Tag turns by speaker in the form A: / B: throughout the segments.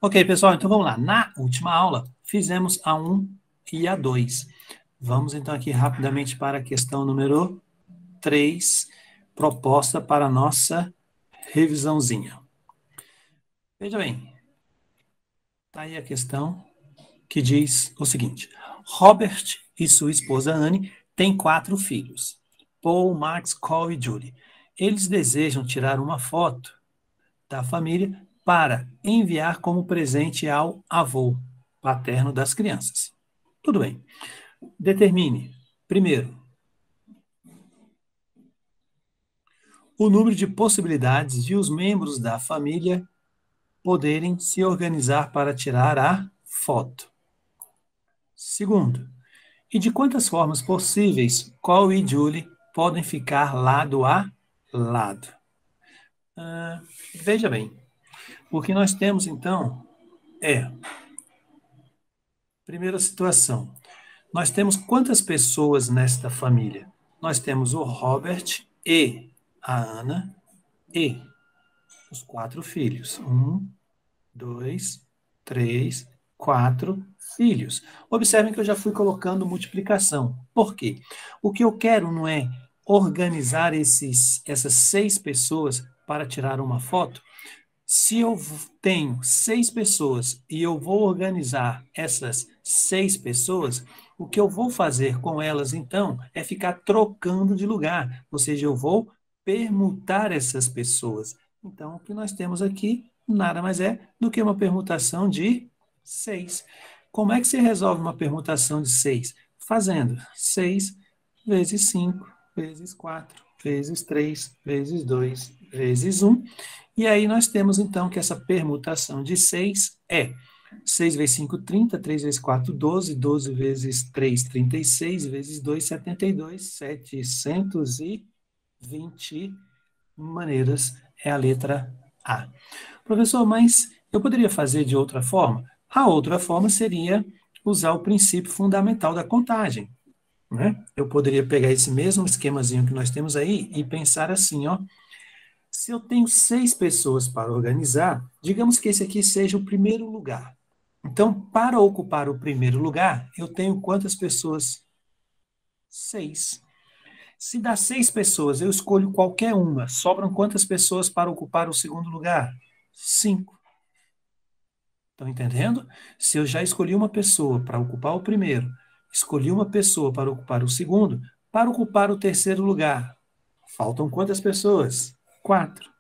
A: Ok, pessoal, então vamos lá. Na última aula, fizemos a 1 e a 2. Vamos então aqui rapidamente para a questão número 3, proposta para a nossa revisãozinha. Veja bem, está aí a questão que diz o seguinte: Robert e sua esposa Anne têm 4 filhos, Paul, Max, Cole e Julie. Eles desejam tirar uma foto da família para enviar como presente ao avô paterno das crianças. Tudo bem. Determine, primeiro, o número de possibilidades de os membros da família poderem se organizar para tirar a foto. Segundo, e de quantas formas possíveis Cole e Julie podem ficar lado a lado. Veja bem, o que nós temos então é, primeira situação, nós temos quantas pessoas nesta família? Nós temos o Robert e a Ana e os 4 filhos. 1, 2, 3, 4 filhos. Observem que eu já fui colocando multiplicação. Por quê? O que eu quero não é organizar essas 6 pessoas para tirar uma foto. Se eu tenho 6 pessoas e eu vou organizar essas 6 pessoas, o que eu vou fazer com elas, então, é ficar trocando de lugar. Ou seja, eu vou permutar essas pessoas. Então, o que nós temos aqui nada mais é do que uma permutação de 6. Como é que se resolve uma permutação de 6? Fazendo 6 vezes 5, vezes 4, vezes 3, vezes 2, vezes 1. E aí nós temos, então, que essa permutação de 6 é 6 vezes 5, 30, 3 vezes 4, 12, 12 vezes 3, 36, vezes 2, 72, 720 maneiras é a letra A. Professor, mas eu poderia fazer de outra forma? A outra forma seria usar o princípio fundamental da contagem. Né? Eu poderia pegar esse mesmo esquemazinho que nós temos aí e pensar assim, ó. Se eu tenho 6 pessoas para organizar, digamos que esse aqui seja o primeiro lugar. Então, para ocupar o primeiro lugar, eu tenho quantas pessoas? 6. Se dá 6 pessoas, eu escolho qualquer uma. Sobram quantas pessoas para ocupar o segundo lugar? 5. Estão entendendo? Se eu já escolhi uma pessoa para ocupar o primeiro, escolhi uma pessoa para ocupar o segundo, para ocupar o terceiro lugar, faltam quantas pessoas? 4.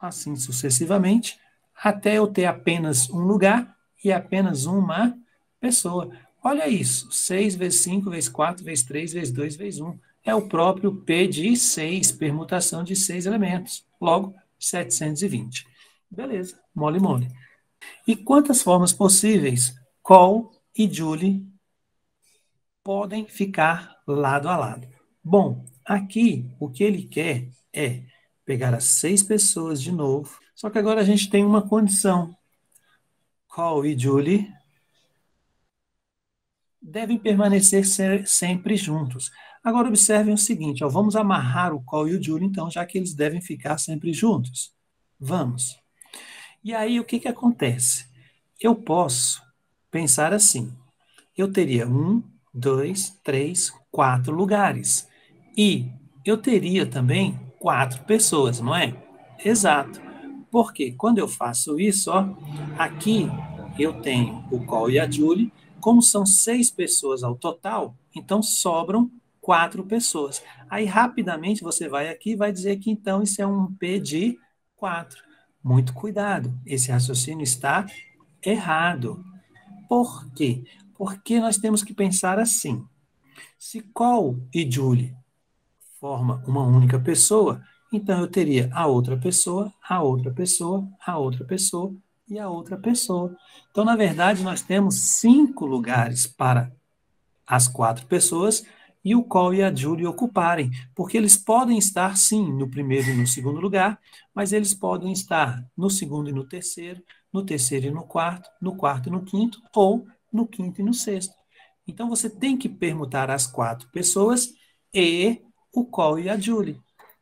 A: Assim sucessivamente, até eu ter apenas um lugar e apenas uma pessoa. Olha isso, 6 vezes 5 vezes 4 vezes 3 vezes 2 vezes 1. É o próprio P de 6, permutação de 6 elementos. Logo, 720. Beleza, mole mole. E quantas formas possíveis Cole e Julie podem ficar lado a lado? Bom, aqui o que ele quer é pegar as 6 pessoas de novo, só que agora a gente tem uma condição. Cole e Julie devem permanecer sempre juntos. Agora observem o seguinte, ó, vamos amarrar o Cole e o Julie, então, já que eles devem ficar sempre juntos. Vamos. E aí o que, que acontece? Eu posso pensar assim, eu teria 1, 2, 3, 4 lugares. E eu teria também 4 pessoas, não é? Exato. Porque quando eu faço isso, ó, aqui eu tenho o Cole e a Julie, como são 6 pessoas ao total, então sobram 4 pessoas. Aí rapidamente você vai aqui e vai dizer que então isso é um P de 4. Muito cuidado, esse raciocínio está errado. Por quê? Porque nós temos que pensar assim. Se Cole e Julie formam uma única pessoa, então eu teria a outra pessoa, a outra pessoa, a outra pessoa e a outra pessoa. Então, na verdade, nós temos 5 lugares para as 4 pessoas e o Cole e a Julie ocuparem, porque eles podem estar, sim, no primeiro e no segundo lugar, mas eles podem estar no segundo e no terceiro e no quarto e no quinto, ou no quinto e no sexto. Então, você tem que permutar as 4 pessoas e o Cole e a Julie.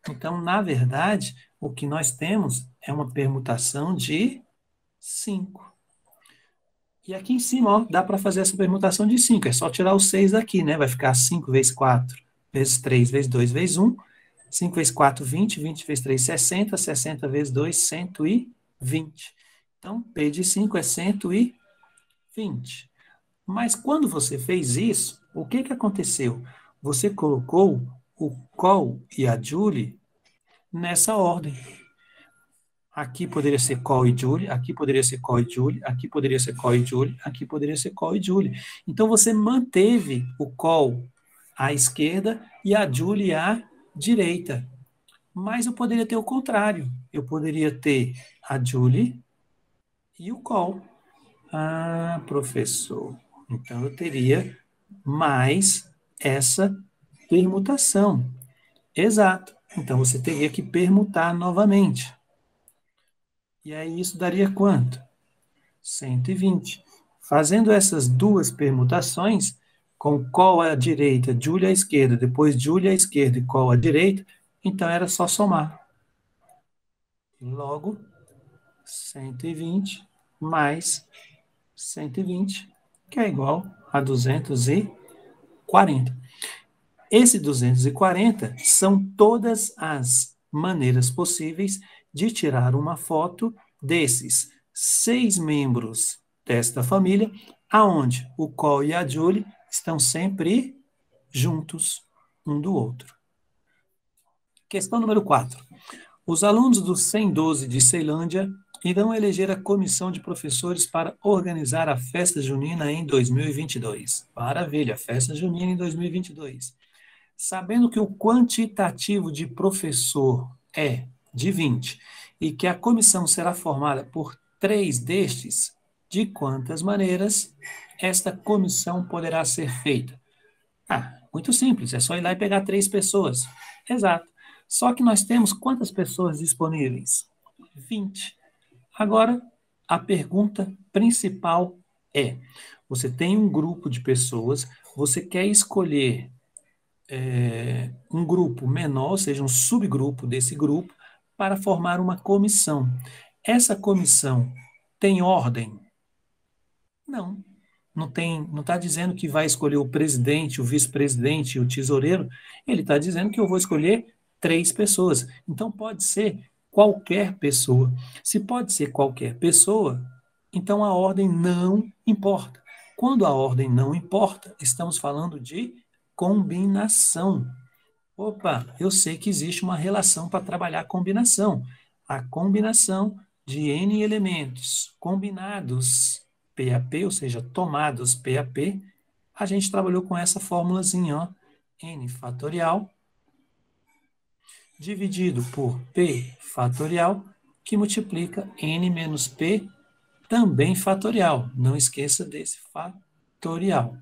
A: Então, na verdade, o que nós temos é uma permutação de 5. E aqui em cima, ó, dá para fazer essa permutação de 5. É só tirar o 6 daqui, né? Vai ficar 5 vezes 4, vezes 3, vezes 2, vezes 1. 5 vezes 4, 20. 20 vezes 3, 60. 60 vezes 2, 120. Então, P de 5 é 120. Mas quando você fez isso, o que, que aconteceu? Você colocou o call e a Julie nessa ordem. Aqui poderia ser call e Julie, aqui poderia ser call e Julie, aqui poderia ser call e Julie, aqui poderia ser call e Julie. Então você manteve o call à esquerda e a Julie à direita. Mas eu poderia ter o contrário. Eu poderia ter a Julie e o call. Ah, professor. Então eu teria mais essa permutação. Exato. Então você teria que permutar novamente. E aí isso daria quanto? 120. Fazendo essas duas permutações, com call à direita, Julia à esquerda, depois Julia à esquerda e call à direita, então era só somar. Logo, 120 mais 120, que é igual a 240. Esse 240 são todas as maneiras possíveis de tirar uma foto desses 6 membros desta família, aonde o Col e a Julie estão sempre juntos um do outro. Questão número 4. Os alunos do 112 de Ceilândia irão eleger a comissão de professores para organizar a festa junina em 2022. Maravilha, festa junina em 2022. Sabendo que o quantitativo de professor é de 20 e que a comissão será formada por 3 destes, de quantas maneiras esta comissão poderá ser feita? Ah, muito simples, é só ir lá e pegar 3 pessoas. Exato. Só que nós temos quantas pessoas disponíveis? 20. Agora, a pergunta principal é: você tem um grupo de pessoas, você quer escolher um grupo menor, ou seja, um subgrupo desse grupo, para formar uma comissão. Essa comissão tem ordem? Não. Não está dizendo que vai escolher o presidente, o vice-presidente e o tesoureiro. Ele está dizendo que eu vou escolher 3 pessoas. Então pode ser qualquer pessoa. Se pode ser qualquer pessoa, então a ordem não importa. Quando a ordem não importa, estamos falando de combinação. Opa, eu sei que existe uma relação para trabalhar a combinação. A combinação de N elementos combinados PAP, ou seja, tomados PAP, a gente trabalhou com essa formulazinha, ó, N fatorial dividido por P fatorial, que multiplica N menos P também fatorial. Não esqueça desse fatorial.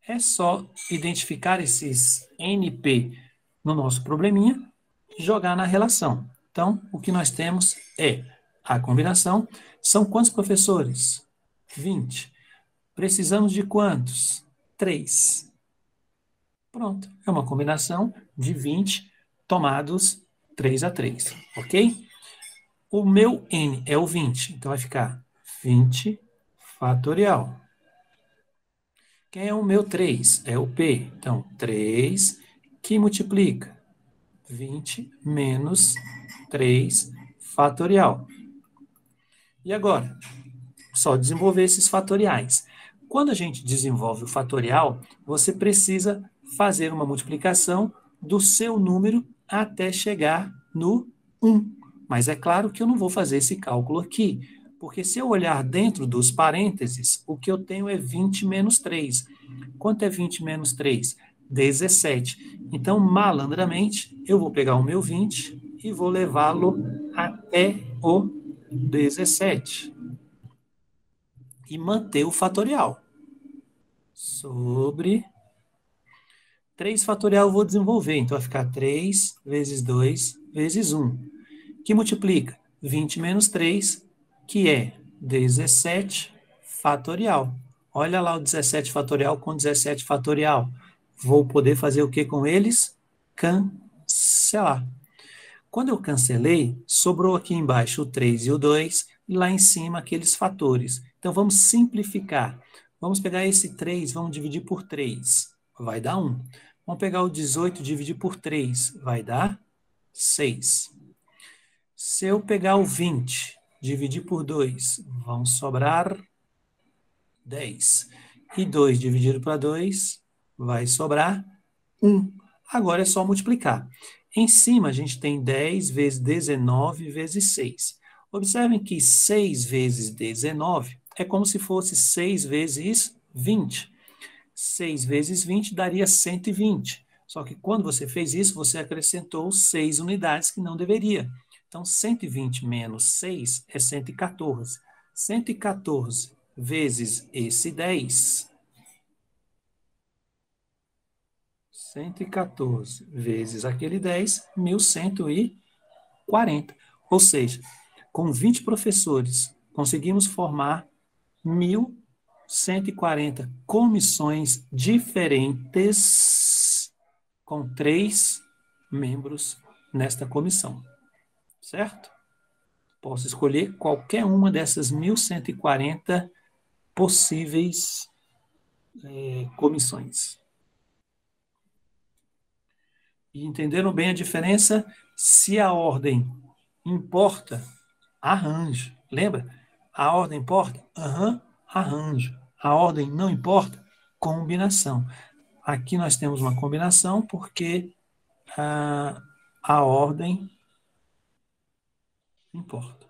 A: É só identificar esses NP no nosso probleminha e jogar na relação. Então, o que nós temos é a combinação. São quantos professores? 20. Precisamos de quantos? 3. Pronto. É uma combinação de 20 tomados 3 a 3. Ok? O meu N é o 20. Então, vai ficar 20 fatorial. Quem é o meu 3? É o P. Então, 3 que multiplica 20 menos 3 fatorial. E agora? Só desenvolver esses fatoriais. Quando a gente desenvolve o fatorial, você precisa fazer uma multiplicação do seu número até chegar no 1. Mas é claro que eu não vou fazer esse cálculo aqui, porque se eu olhar dentro dos parênteses, o que eu tenho é 20 menos 3. Quanto é 20 menos 3? 17. Então, malandramente, eu vou pegar o meu 20 e vou levá-lo até o 17. E manter o fatorial. Sobre 3 fatorial eu vou desenvolver. Então, vai ficar 3 vezes 2 vezes 1. Que multiplica 20 menos 3, que é 17 fatorial. Olha lá o 17 fatorial com 17 fatorial. Vou poder fazer o que com eles? Cancelar. Quando eu cancelei, sobrou aqui embaixo o 3 e o 2. e lá em cima aqueles fatores. Então, vamos simplificar. Vamos pegar esse 3, vamos dividir por 3, vai dar 1. Vamos pegar o 18 e dividir por 3, vai dar 6. Se eu pegar o 20, dividir por 2, vão sobrar 10. E 2 dividido para 2, vai sobrar 1. Agora é só multiplicar. Em cima, a gente tem 10 vezes 19 vezes 6. Observem que 6 vezes 19 é como se fosse 6 vezes 20. 6 vezes 20 daria 120. Só que quando você fez isso, você acrescentou 6 unidades que não deveria. Então, 120 menos 6 é 114. 114 vezes esse 10. 114 vezes aquele 10, 1.140. Ou seja, com 20 professores, conseguimos formar 1.140 comissões diferentes com 3 membros nesta comissão, certo? Posso escolher qualquer uma dessas 1.140 possíveis comissões. E entenderam bem a diferença? Se a ordem importa, arranjo. Lembra? A ordem importa? Arranjo. A ordem não importa? Combinação. Aqui nós temos uma combinação porque a ordem importa.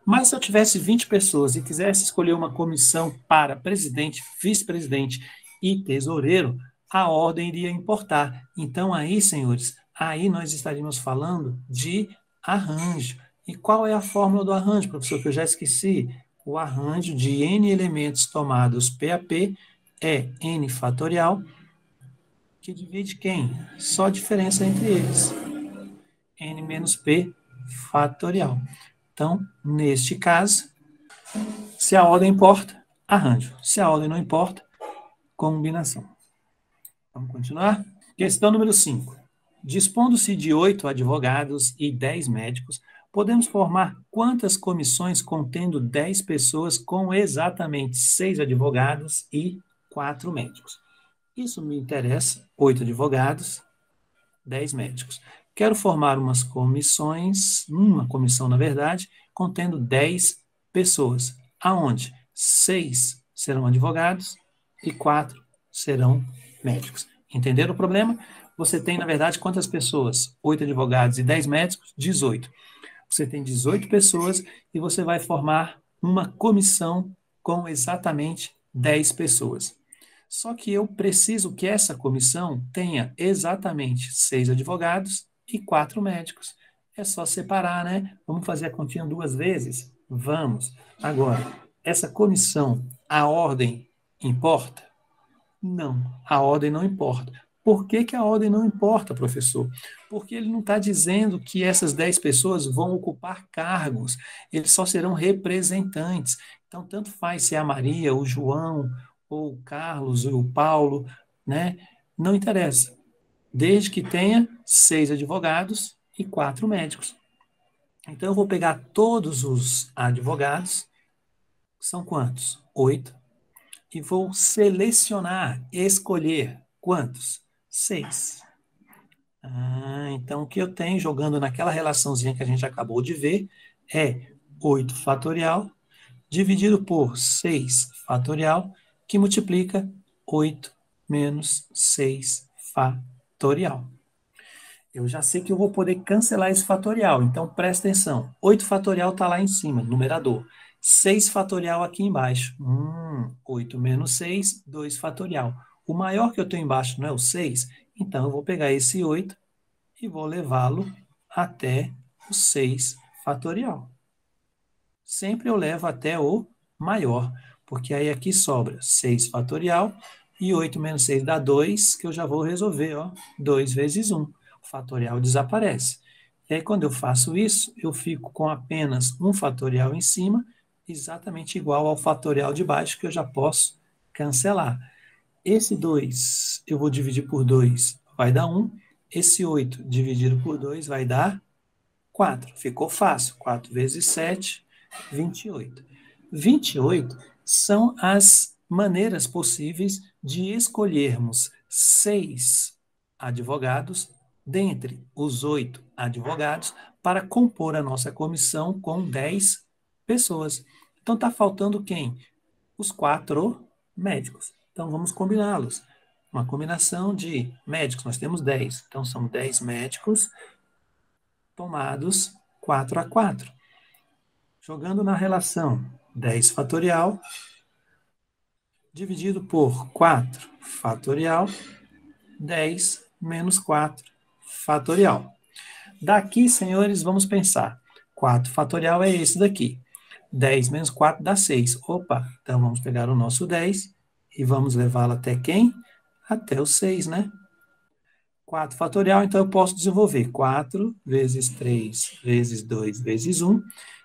A: Mas se eu tivesse 20 pessoas e quisesse escolher uma comissão para presidente, vice-presidente e tesoureiro, a ordem iria importar. Então aí, senhores, aí nós estaríamos falando de arranjo. E qual é a fórmula do arranjo, professor, que eu já esqueci? O arranjo de n elementos tomados P a P é n fatorial, que divide quem? Só a diferença entre eles. N menos P fatorial. Então, neste caso, se a ordem importa, arranjo. Se a ordem não importa, combinação. Vamos continuar? Questão número 5. Dispondo-se de 8 advogados e 10 médicos, podemos formar quantas comissões contendo 10 pessoas com exatamente 6 advogados e 4 médicos? Isso me interessa, 8 advogados, 10 médicos. Quero formar umas comissões, uma comissão, na verdade, contendo 10 pessoas. Aonde? 6 serão advogados e 4 serão médicos. Entenderam o problema? Você tem, na verdade, quantas pessoas? 8 advogados e 10 médicos? 18. Você tem 18 pessoas e você vai formar uma comissão com exatamente 10 pessoas. Só que eu preciso que essa comissão tenha exatamente 6 advogados e 4 médicos. É só separar, né? Vamos fazer a continha 2 vezes? Vamos. Agora, essa comissão, a ordem importa? Não, a ordem não importa. Por que que a ordem não importa, professor? Porque ele não está dizendo que essas 10 pessoas vão ocupar cargos, eles só serão representantes. Então, tanto faz se é a Maria, o João, ou o Carlos, ou o Paulo, né? Não interessa. Desde que tenha 6 advogados e 4 médicos. Então, eu vou pegar todos os advogados, são quantos? 8. E vou selecionar, escolher quantos? 6. Então, o que eu tenho jogando naquela relaçãozinha que a gente acabou de ver é 8 fatorial dividido por 6 fatorial, que multiplica 8 menos 6 fatorial. Eu já sei que eu vou poder cancelar esse fatorial, então presta atenção. 8 fatorial está lá em cima, numerador. 6 fatorial aqui embaixo. 8 menos 6, 2 fatorial. O maior que eu tenho embaixo não é o 6? Então, eu vou pegar esse 8 e vou levá-lo até o 6 fatorial. Sempre eu levo até o maior, porque aí aqui sobra 6 fatorial e 8 menos 6 dá 2, que eu já vou resolver, ó, 2 vezes 1. O fatorial desaparece. E aí, quando eu faço isso, eu fico com apenas um fatorial em cima, exatamente igual ao fatorial de baixo, que eu já posso cancelar. Esse 2 eu vou dividir por 2, vai dar 1. Esse 8 dividido por 2 vai dar 4. Ficou fácil. 4 vezes 7 28. 28 são as maneiras possíveis de escolhermos 6 advogados dentre os 8 advogados para compor a nossa comissão com 10 pessoas. Então está faltando quem? Os 4 médicos. Então vamos combiná-los. Uma combinação de médicos, nós temos 10. Então são 10 médicos tomados 4 a 4. Jogando na relação 10 fatorial dividido por 4 fatorial, 10 menos 4 fatorial. Daqui, senhores, vamos pensar. 4 fatorial é esse daqui. 10 menos 4 dá 6. Opa, então vamos pegar o nosso 10 e vamos levá-lo até quem? Até o 6, né? 4 fatorial, então eu posso desenvolver 4 vezes 3 vezes 2 vezes 1.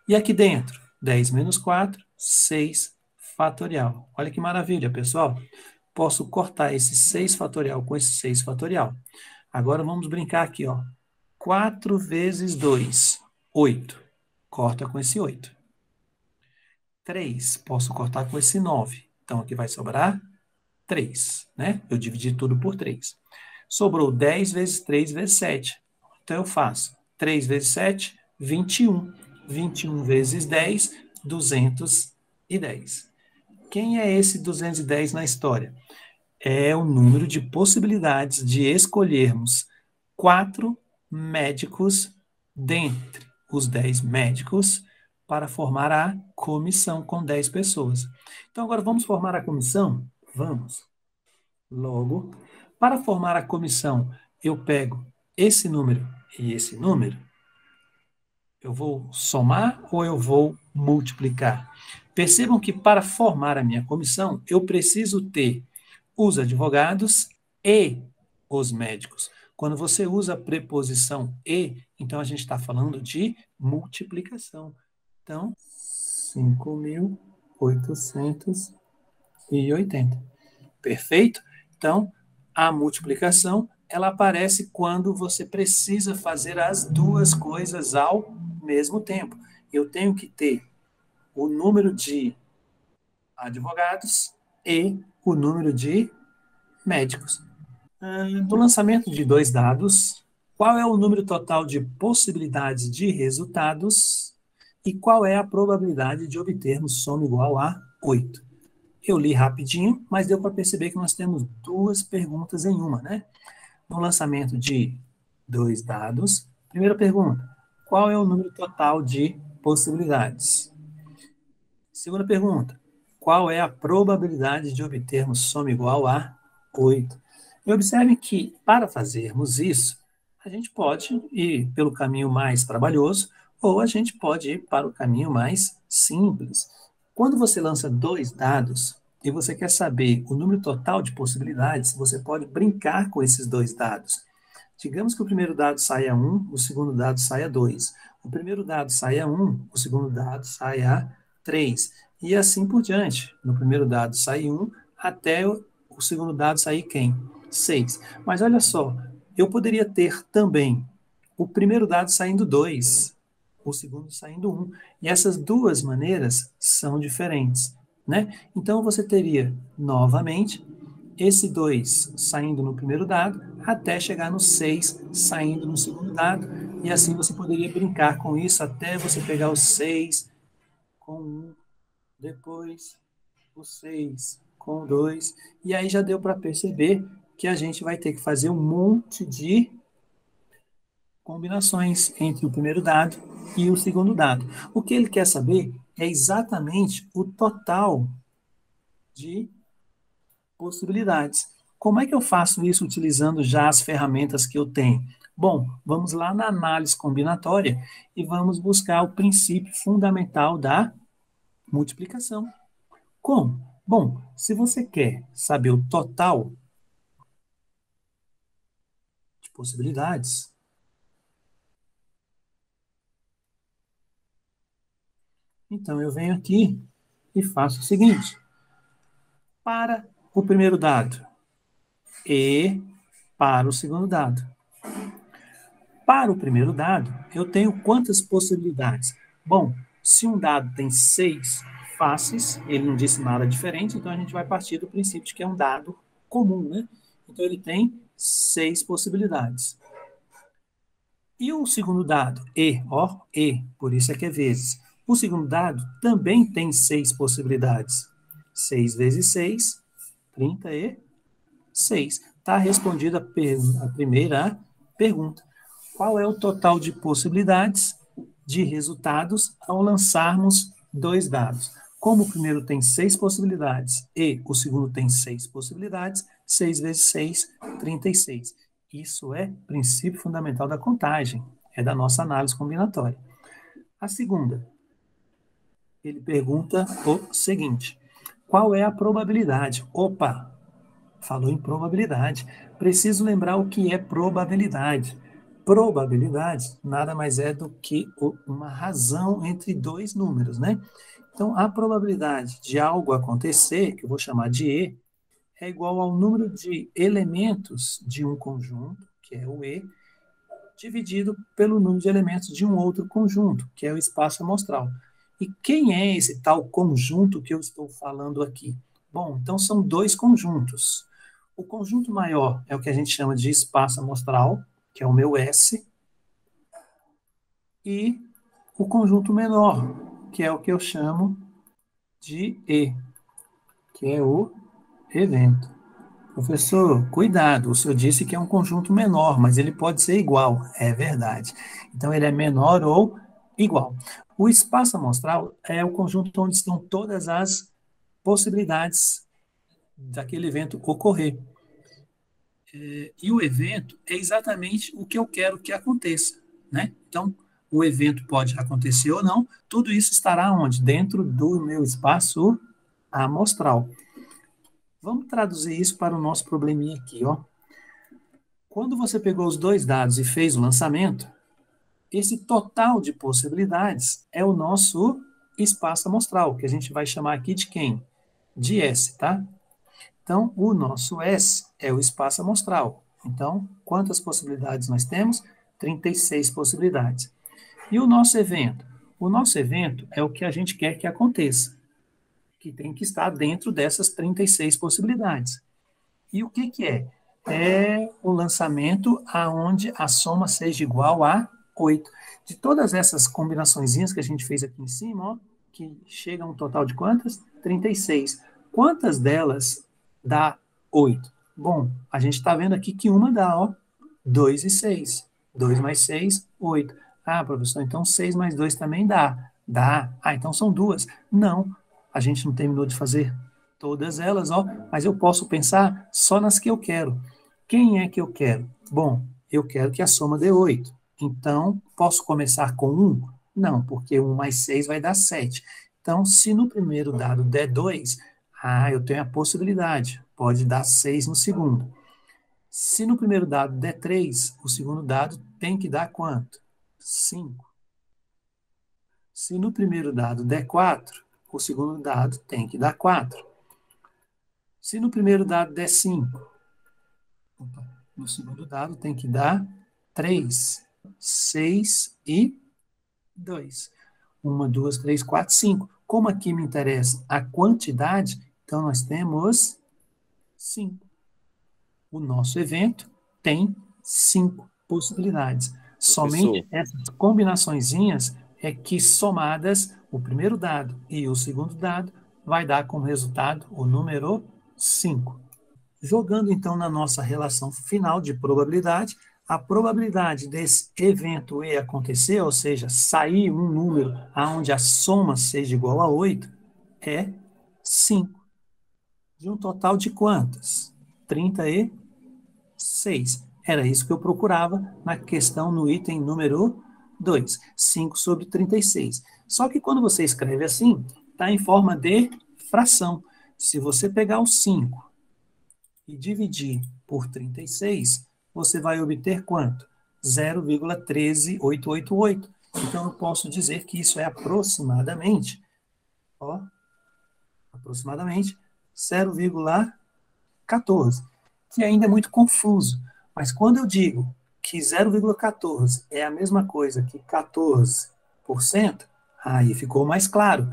A: E aqui dentro, 10 menos 4, 6 fatorial. Olha que maravilha, pessoal. Posso cortar esse 6 fatorial com esse 6 fatorial. Agora vamos brincar aqui, ó. 4 vezes 2, 8. Corta com esse 8. 3, posso cortar com esse 9. Então, aqui vai sobrar 3, né? Eu dividi tudo por 3. Sobrou 10 vezes 3 vezes 7. Então, eu faço 3 vezes 7, 21. 21 vezes 10, 210. Quem é esse 210 na história? É o número de possibilidades de escolhermos 4 médicos dentre os 10 médicos para formar a comissão com 10 pessoas. Então, agora vamos formar a comissão? Vamos. Logo, para formar a comissão, eu pego esse número e esse número. Eu vou somar ou eu vou multiplicar? Percebam que para formar a minha comissão, eu preciso ter os advogados e os médicos. Quando você usa a preposição e, então a gente está falando de multiplicação. Então, 5.880. Perfeito? Então, a multiplicação, ela aparece quando você precisa fazer as duas coisas ao mesmo tempo. Eu tenho que ter o número de advogados e o número de médicos. No lançamento de 2 dados, qual é o número total de possibilidades de resultados e qual é a probabilidade de obtermos soma igual a 8? Eu li rapidinho, mas deu para perceber que nós temos 2 perguntas em uma, né? No lançamento de 2 dados, primeira pergunta, qual é o número total de possibilidades? Segunda pergunta, qual é a probabilidade de obtermos soma igual a 8? E observe que, para fazermos isso, a gente pode ir pelo caminho mais trabalhoso ou a gente pode ir para o caminho mais simples. Quando você lança 2 dados e você quer saber o número total de possibilidades, você pode brincar com esses 2 dados. Digamos que o primeiro dado saia 1, o segundo dado saia 2. O primeiro dado saia 1, o segundo dado saia 3. E assim por diante. No primeiro dado sai 1, até o segundo dado sair quem? 6. Mas olha só, eu poderia ter também o primeiro dado saindo 2, o segundo saindo 1. E essas duas maneiras são diferentes, né? Então você teria, novamente, esse 2 saindo no primeiro dado, até chegar no 6 saindo no segundo dado, e assim você poderia brincar com isso até você pegar o 6 com 1, depois o 6 com 2, e aí já deu para perceber que a gente vai ter que fazer um monte de combinações entre o primeiro dado e o segundo dado. O que ele quer saber é exatamente o total de possibilidades. Como é que eu faço isso utilizando já as ferramentas que eu tenho? Bom, vamos lá na análise combinatória e vamos buscar o princípio fundamental da multiplicação. Como? Bom, se você quer saber o total de possibilidades, então eu venho aqui e faço o seguinte: para o primeiro dado e para o segundo dado. Para o primeiro dado, eu tenho quantas possibilidades? Bom, Se um dado tem 6 faces, ele não disse nada diferente, então a gente vai partir do princípio de que é um dado comum, né? Então ele tem 6 possibilidades. E o segundo dado, por isso é que é vezes. O segundo dado também tem 6 possibilidades. 6 vezes 6, 36. Está respondida a primeira pergunta. Qual é o total de possibilidades de resultados ao lançarmos 2 dados? Como o primeiro tem 6 possibilidades e o segundo tem 6 possibilidades, 6 vezes 6, 36. Isso é princípio fundamental da contagem, é da nossa análise combinatória. A segunda, ele pergunta o seguinte: qual é a probabilidade? Opa, falou em probabilidade. Preciso lembrar o que é probabilidade. Probabilidade nada mais é do que uma razão entre 2 números, né? Então, a probabilidade de algo acontecer, que eu vou chamar de E, é igual ao número de elementos de um conjunto, que é o E, dividido pelo número de elementos de um outro conjunto, que é o espaço amostral. E quem é esse tal conjunto que eu estou falando aqui? Bom, então são 2 conjuntos. O conjunto maior é o que a gente chama de espaço amostral, que é o meu S, e o conjunto menor, que é o que eu chamo de E, que é o evento. Professor, cuidado, o senhor disse que é um conjunto menor, mas ele pode ser igual. É verdade. Então, ele é menor ou igual. O espaço amostral é o conjunto onde estão todas as possibilidades daquele evento ocorrer. E o evento é exatamente o que eu quero que aconteça, né? Então, o evento pode acontecer ou não, tudo isso estará onde? Dentro do meu espaço amostral. Vamos traduzir isso para o nosso probleminha aqui, ó. Quando você pegou os 2 dados e fez o lançamento, esse total de possibilidades é o nosso espaço amostral, que a gente vai chamar aqui de quem? De S, tá? Então, o nosso S é o espaço amostral. Então, quantas possibilidades nós temos? 36 possibilidades. E o nosso evento? O nosso evento é o que a gente quer que aconteça, que tem que estar dentro dessas 36 possibilidades. E o que é? É o lançamento aonde a soma seja igual a 8. De todas essas combinaçõezinhas que a gente fez aqui em cima, ó, que chega a um total de quantas? 36. Quantas delas dá 8? Bom, a gente está vendo aqui que uma dá, ó, 2 e 6. 2 mais 6, 8. Ah, professor, então 6 mais 2 também dá. Dá. Ah, então são duas. Não, a gente não terminou de fazer todas elas, ó, mas eu posso pensar só nas que eu quero. Quem é que eu quero? Bom, eu quero que a soma dê 8. Então, posso começar com 1? Não, porque 1 mais 6 vai dar 7. Então, se no primeiro dado der 2, eu tenho a possibilidade, pode dar 6 no segundo. Se no primeiro dado der 3, o segundo dado tem que dar quanto? 5. Se no primeiro dado der 4, o segundo dado tem que dar 4. Se no primeiro dado der 5, no segundo dado tem que dar 3, 6 e 2. 1, 2, 3, 4, 5. Como aqui me interessa a quantidade, então nós temos 5. O nosso evento tem 5 possibilidades.
B: Professor,
A: Somente essas combinaçõezinhas é que somadas, o primeiro dado e o segundo dado, vai dar como resultado o número 5. Jogando então na nossa relação final de probabilidade, a probabilidade desse evento E acontecer, ou seja, sair um número onde a soma seja igual a 8, é 5. De um total de quantas? 36. Era isso que eu procurava na questão no item número 2, 5 sobre 36. Só que quando você escreve assim, está em forma de fração. Se você pegar o 5 e dividir por 36, você vai obter quanto? 0,13888. Então, eu posso dizer que isso é aproximadamente 0,14, que ainda é muito confuso. Mas quando eu digo que 0,14 é a mesma coisa que 14%, Aí ficou mais claro.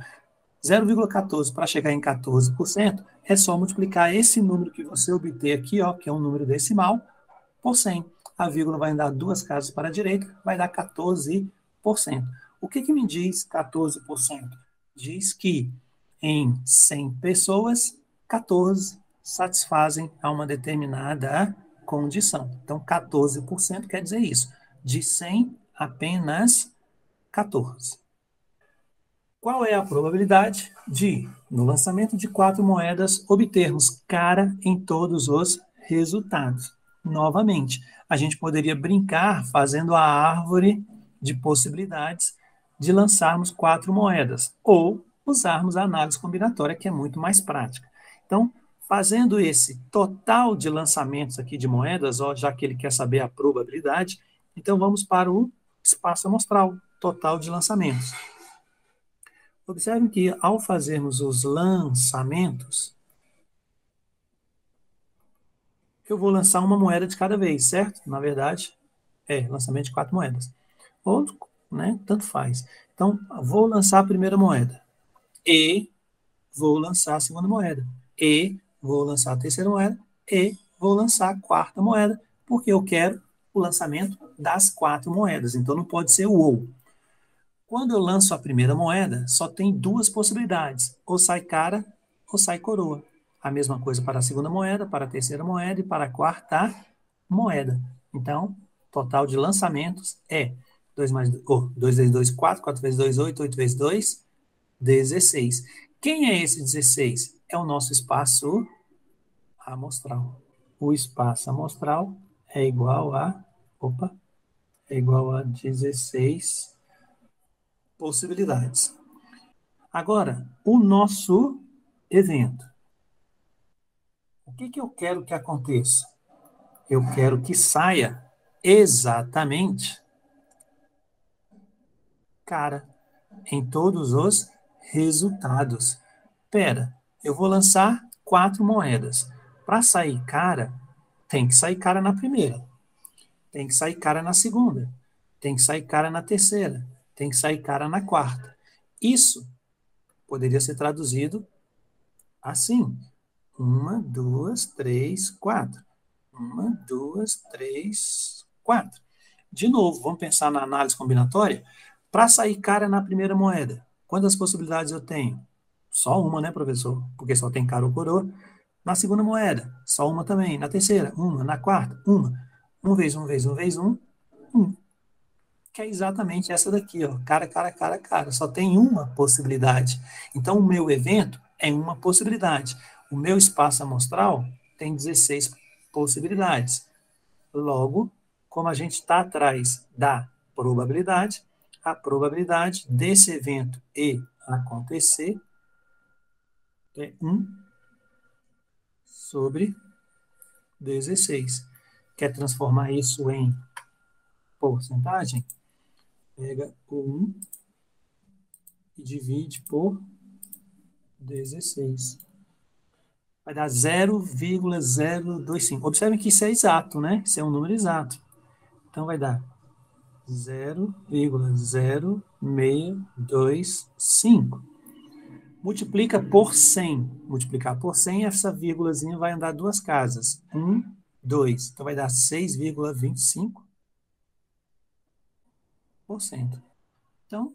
A: 0,14 para chegar em 14% é só multiplicar esse número que você obter aqui, ó, que é um número decimal, por 100. A vírgula vai andar 2 casas para a direita, vai dar 14%. O que me diz 14%? Diz que em 100 pessoas, 14 satisfazem a uma determinada condição. Então, 14% quer dizer isso. De 100, apenas 14. Qual é a probabilidade de, no lançamento de 4 moedas, obtermos cara em todos os resultados? Novamente, a gente poderia brincar fazendo a árvore de possibilidades de lançarmos 4 moedas, ou usarmos a análise combinatória, que é muito mais prática. Então, fazendo esse total de lançamentos aqui de moedas, ó, já que ele quer saber a probabilidade, então vamos para o espaço amostral, total de lançamentos. Observe que, ao fazermos os lançamentos, eu vou lançar uma moeda de cada vez, certo? Na verdade, lançamento de 4 moedas. Ou, né, tanto faz. Então, vou lançar a primeira moeda. E vou lançar a segunda moeda. E vou lançar a terceira moeda. E vou lançar a quarta moeda, porque eu quero o lançamento das 4 moedas. Então, não pode ser o ou. Quando eu lanço a primeira moeda, só tem 2 possibilidades: ou sai cara ou sai coroa. A mesma coisa para a segunda moeda, para a terceira moeda e para a quarta moeda. Então, total de lançamentos é 2 vezes 2, 4, 4 vezes 2, 8, 8 vezes 2, 16. Quem é esse 16? É o nosso espaço amostral. O espaço amostral é igual é igual a 16 possibilidades. Agora, o nosso evento. O que eu quero que aconteça? Eu quero que saia exatamente cara em todos os resultados. Pera, eu vou lançar 4 moedas. Para sair cara, tem que sair cara na primeira, tem que sair cara na segunda, tem que sair cara na terceira, tem que sair cara na quarta. Isso poderia ser traduzido assim: 1, 2, 3, 4. 1, 2, 3, 4. De novo, vamos pensar na análise combinatória. Para sair cara na primeira moeda, quantas possibilidades eu tenho? Só uma, né, professor? Porque só tem cara ou coroa. Na segunda moeda, só uma também. Na terceira, uma. Na quarta, uma. 1 vezes 1 vezes 1 vezes 1, 1. Que é exatamente essa daqui, ó. Cara, cara, cara, cara. Só tem uma possibilidade. Então, o meu evento é uma possibilidade. O meu espaço amostral tem 16 possibilidades. Logo, como a gente está atrás da probabilidade, a probabilidade desse evento E acontecer é 1 sobre 16. Quer transformar isso em porcentagem? Pega o 1 e divide por 16. Vai dar 0,025. Observem que isso é exato, né? Isso é um número exato. Então, vai dar 0,0625. Multiplica por 100. Multiplicar por 100, essa vírgulazinha vai andar 2 casas. 1, 2. Então, vai dar 6,25%. Então,